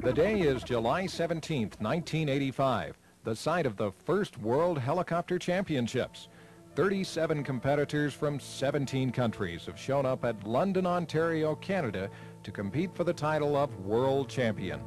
The day is July 17th, 1985, the site of the first World Helicopter Championships. 37 competitors from 17 countries have shown up at London, Ontario, Canada to compete for the title of World Champion.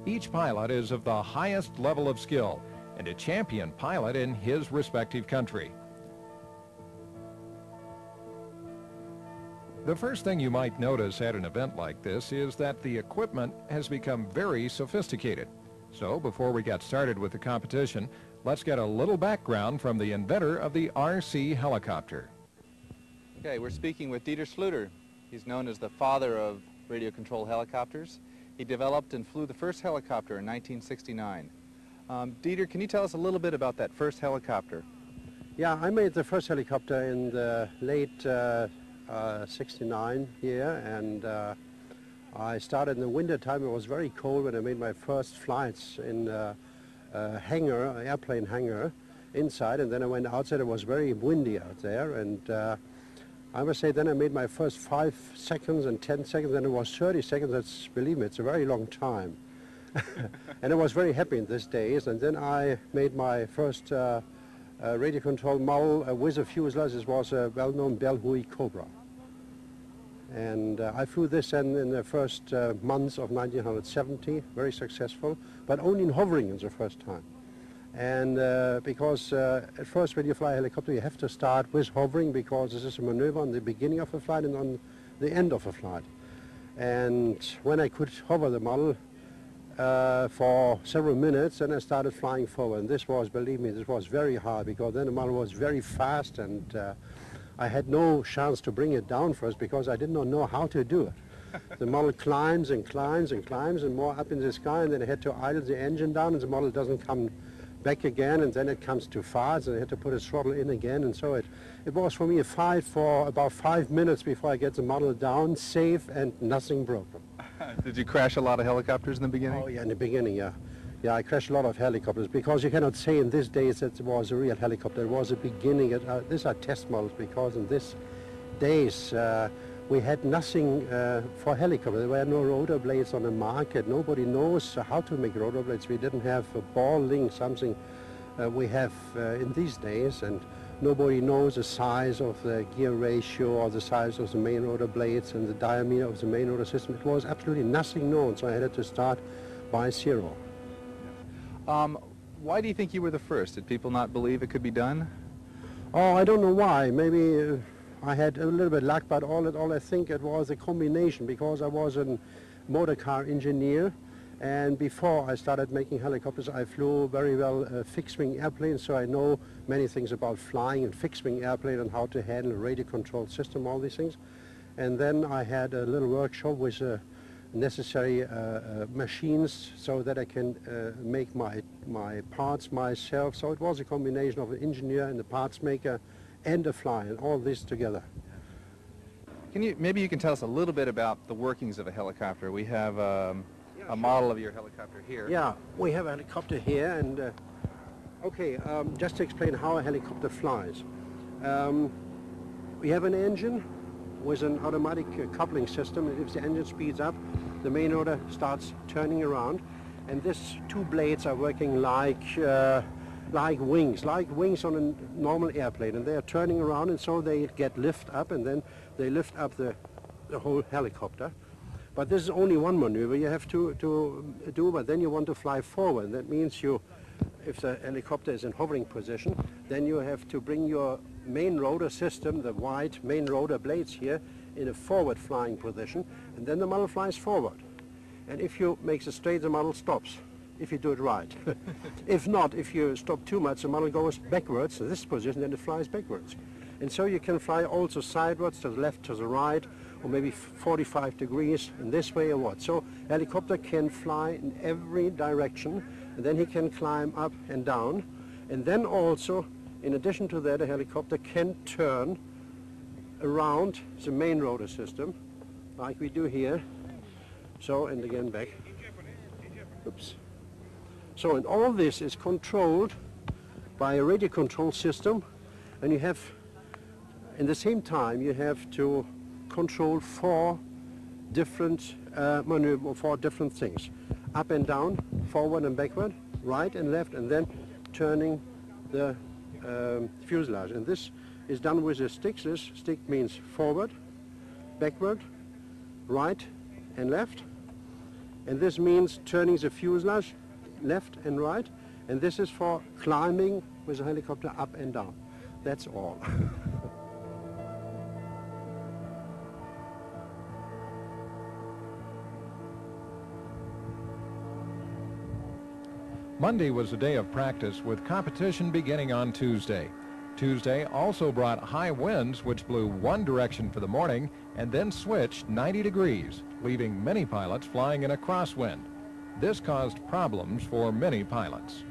Each pilot is of the highest level of skill and a champion pilot in his respective country. The first thing you might notice at an event like this is that the equipment has become very sophisticated. So before we get started with the competition, let's get a little background from the inventor of the RC helicopter. Okay, we're speaking with Dieter Schluter. He's known as the father of radio-controlled helicopters. He developed and flew the first helicopter in 1969. Dieter, can you tell us a little bit about that first helicopter? Yeah, I made the first helicopter in the late 69 year, and I started in the winter time. It was very cold when I made my first flights in a hangar, an airplane hangar inside, and then I went outside. It was very windy out there, and I must say then I made my first 5 seconds and 10 seconds, and it was 30 seconds. That's, believe me, it's a very long time. And I was very happy in these days, and then I made my first radio control model with a fuselage. This was a well-known Bell Hui Cobra. And I flew this in the first months of 1970, very successful, but only in hovering in the first time. And because at first when you fly a helicopter you have to start with hovering, because this is a maneuver on the beginning of a flight and on the end of a flight. And when I could hover the model for several minutes, and I started flying forward. And this was, believe me, this was very hard, because then the model was very fast, and I had no chance to bring it down first because I did not know how to do it. The model climbs and climbs and climbs and more up in the sky, and then I had to idle the engine down, and the model doesn't come back again, and then it comes too fast, and I had to put a throttle in again, and so it was for me a fight for about 5 minutes before I get the model down, safe and nothing broken. Did you crash a lot of helicopters in the beginning? Oh yeah, in the beginning, yeah. Yeah, I crashed a lot of helicopters, because you cannot say in these days that it was a real helicopter. It was a beginning. These are test models, because in these days we had nothing for helicopters. There were no rotor blades on the market. Nobody knows how to make rotor blades. We didn't have a ball link, something we have in these days, and nobody knows the size of the gear ratio or the size of the main rotor blades and the diameter of the main rotor system. It was absolutely nothing known, so I had to start by zero. Why do you think you were the first? Did people not believe it could be done? Oh, I don't know why. Maybe I had a little bit luck, but all in all I think it was a combination, because I was a motor car engineer, and before I started making helicopters I flew very well fixed-wing airplanes, so I know many things about flying and fixed-wing airplane and how to handle a radio control system, all these things. And then I had a little workshop with necessary machines so that I can make my parts myself. So it was a combination of an engineer and a parts maker and a flyer, and all this together. Maybe you can tell us a little bit about the workings of a helicopter. We have a model of your helicopter here. Yeah, we have a helicopter here, and okay, just to explain how a helicopter flies. We have an engine with an automatic coupling system, and if the engine speeds up, the main rotor starts turning around, and these 2 blades are working like wings on a normal airplane, and they are turning around, and so they get lift up, and then they lift up the whole helicopter. But this is only one maneuver you have to do, but then you want to fly forward. That means if the helicopter is in hovering position, then you have to bring your main rotor system, the wide main rotor blades here, in a forward flying position, and then the model flies forward. And if you make it straight, the model stops, if you do it right. If not, if you stop too much, the model goes backwards to this position, then it flies backwards. And so you can fly also sideways, to the left, to the right, or maybe 45 degrees in this way or what. So helicopter can fly in every direction, and then he can climb up and down. And then also, in addition to that, a helicopter can turn around the main rotor system, like we do here. So, and again back. Oops. So, and all this is controlled by a radio control system, and you have, in the same time, you have to control 4 different maneuver for different things. Up and down, forward and backward, right and left, and then turning the fuselage. And this is done with a stick. This stick means forward, backward, right and left. And this means turning the fuselage left and right. And this is for climbing with a helicopter up and down. That's all. Monday was a day of practice with competition beginning on Tuesday. Tuesday also brought high winds which blew one direction for the morning and then switched 90 degrees, leaving many pilots flying in a crosswind. This caused problems for many pilots.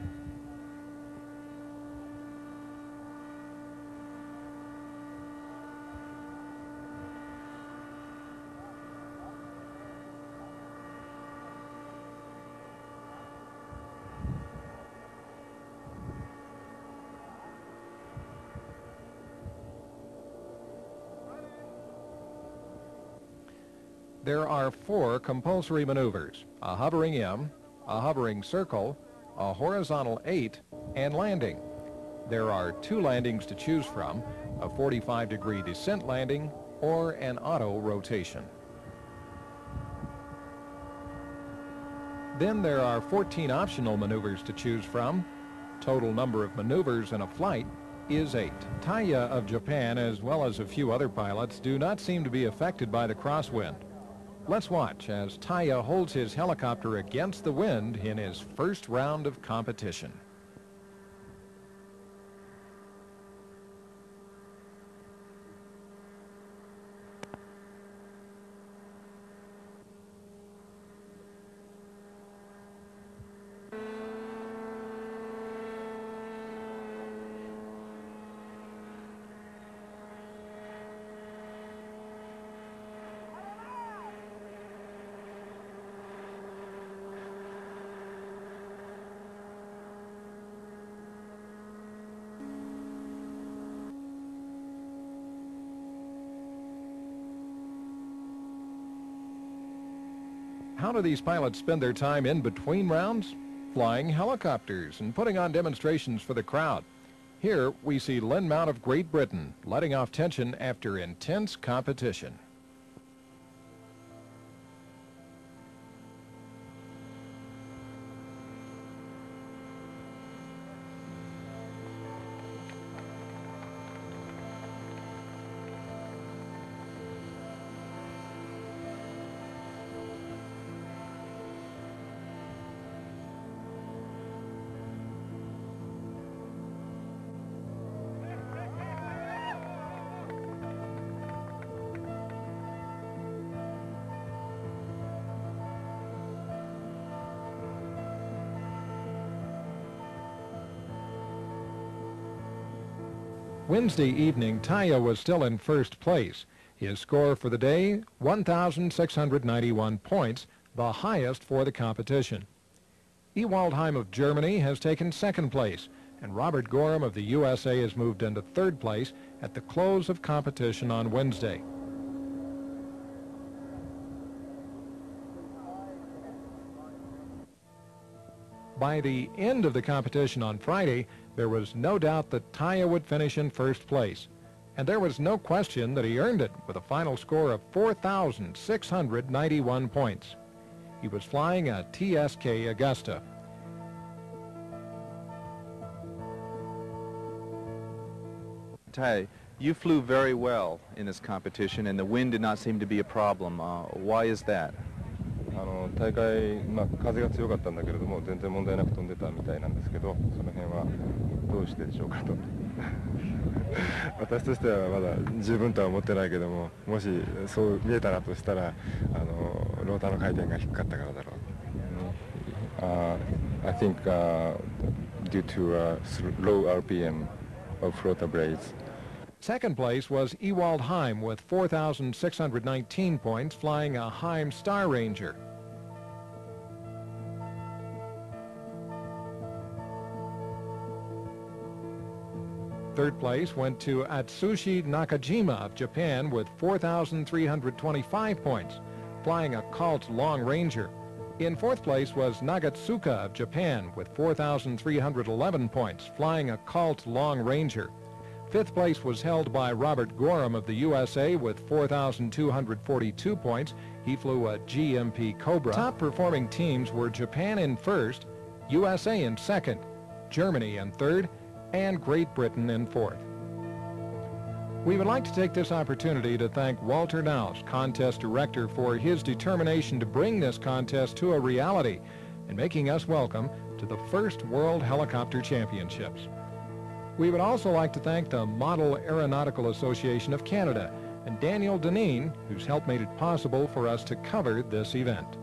There are 4 compulsory maneuvers: a hovering M, a hovering circle, a horizontal 8, and landing. There are 2 landings to choose from: a 45-degree descent landing or an auto rotation. Then there are 14 optional maneuvers to choose from. Total number of maneuvers in a flight is 8. Taya of Japan, as well as a few other pilots, do not seem to be affected by the crosswind. Let's watch as Taya holds his helicopter against the wind in his first round of competition. How do these pilots spend their time in between rounds? Flying helicopters and putting on demonstrations for the crowd. Here we see Lynn Mount of Great Britain letting off tension after intense competition. Wednesday evening, Taya was still in first place. His score for the day, 1,691 points, the highest for the competition. Ewaldheim of Germany has taken second place, and Robert Gorham of the USA has moved into third place at the close of competition on Wednesday. By the end of the competition on Friday, there was no doubt that Taya would finish in first place. And there was no question that he earned it with a final score of 4,691 points. He was flying a TSK Augusta. Taya, you flew very well in this competition and the wind did not seem to be a problem. Why is that? 大会、風が強かったんだけれども全然問題なく飛んでたみたいなんですけど、その辺はどうしてでしょうかと。私としてはまだ十分とは思ってないけども、もしそう見えたらとしたらローターの回転が低かったからだろう。I think due to low RPM of rotor blades. Second place was Ewaldheim with 4,619 points, flying a Heim Star Ranger. Third place went to Atsushi Nakajima of Japan with 4,325 points. flying a Colt Long Ranger. In fourth place was Nagatsuka of Japan with 4,311 points, flying a Colt Long Ranger. Fifth place was held by Robert Gorham of the USA with 4,242 points. He flew a GMP Cobra. Top performing teams were Japan in first, USA in second, Germany in third, and Great Britain in fourth. We would like to take this opportunity to thank Walter Knauss, contest director, for his determination to bring this contest to a reality and making us welcome to the first World Helicopter Championships. We would also like to thank the Model Aeronautical Association of Canada and Daniel Deneen, whose help made it possible for us to cover this event.